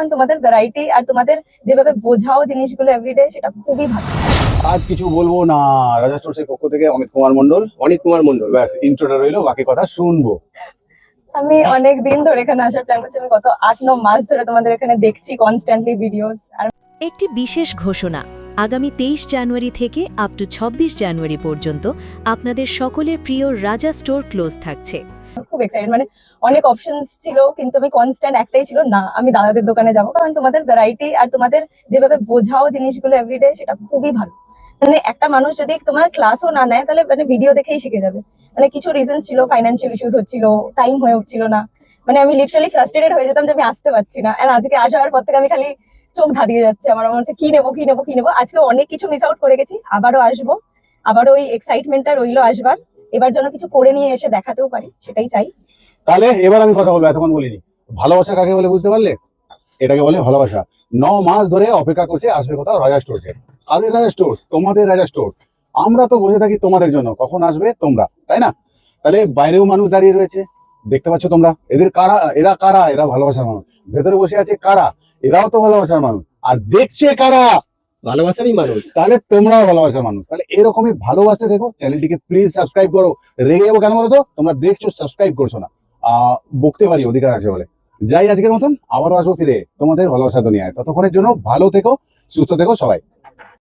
কারণ তোমাদের ভ্যারাইটি আর তোমাদের যেভাবে বোঝাও জিনিসগুলো এভরিডে সেটা খুবই ভালো। আজ কিছু বলবো না, রাজা স্টোর্সের পক্ষ থেকে অমিত কুমার মন্ডল, ব্যাস ইন্ট্রোটা রইলো, বাকি কথা শুনবো। আমি অনেক দিন ধরে এখানে আসার প্ল্যান করছি, আমি গত 8-9 মাস ধরে তোমাদের এখানে দেখছি কনস্ট্যান্টলি ভিডিওস। আর একটি বিশেষ ঘোষণা, আগামী 23 জানুয়ারি থেকে আপ টু 26 জানুয়ারি পর্যন্ত আপনাদের সকলের প্রিয় রাজা স্টোর ক্লোজ থাকছে। খুব এক্সাইটেড, মানে অনেক অপশনস ছিল কিন্তু আমি কনস্ট্যান্ট একটাই ছিল, না আমি দাদাদের দোকানে যাবো, কারণ তোমাদের ভ্যারাইটি আর তোমাদের যেভাবে বোঝাও জিনিসগুলো এভরিডে সেটা খুবই ভালো। মানে একটা মানুষ যদি তোমার ক্লাসও না নেয় তাহলে মানে ভিডিও দেখেই শিখে যাবে। মানে কিছু রিজনস ছিল, ফাইন্যান্সিয়াল ইস্যুস হচ্ছিল, টাইম হয়ে উঠছিল না, মানে আমি লিটারালি ফ্রাস্ট্রেটেড হয়ে যেতাম যে আমি আসতে পারছি না। আর আজকে আসার পর থেকে আমি খালি চোখ ধাঁধিয়ে যাচ্ছে, আমার মনে হচ্ছে কি নেবো। আজকে অনেক কিছু মিস আউট করে গেছি, আবারও আসবো, আবারও ওই এক্সাইটমেন্টটা রইলো আসবার। এবার যেন কিছু করে নিয়ে এসে দেখাতেও পারি, সেটাই চাই। তাহলে এবার আমি কথা বলবো, এতক্ষণ বলিনি। ভালোবাসা কাকে বলে বুঝতে পারলে? এটাকে বলে ভালোবাসা। 9 মাস ধরে অপেক্ষা করছে আসবে কোথাও রাজা স্টোর্সে। কাদের রাজা স্টোর্স? তোমাদের রাজা স্টোর। আমরা তো বসে থাকি তোমাদের জন্য, কখন আসবে তোমরা, তাই না? তাহলে বাইরেও মানুষ দাঁড়িয়ে রয়েছে, দেখতে পাচ্ছ তোমরা। এরা কারা? এরা ভালোবাসার মানুষ। ভেতরে বসে আছে কারা? এরাও তো ভালোবাসার মানুষ। আর দেখছে কারা? ভালোবাসারই মানুষ। তাহলে তোমরাও ভালোবাসার মানুষ। তাহলে এরকমই ভালোবাসতে দেখো, চ্যানেলটিকে প্লিজ সাবস্ক্রাইব করো। রেগে যাবো কেন বলো তো? তোমরা দেখছো, সাবস্ক্রাইব করছো না। বকতে পারি, অধিকার আছে বলে। যাই আজকের মতন, আবারও আসবো ফিরে তোমাদের ভালোবাসা দুনিয়ায়। ততক্ষণের জন্য ভালো থেকো, সুস্থ থেকো সবাই।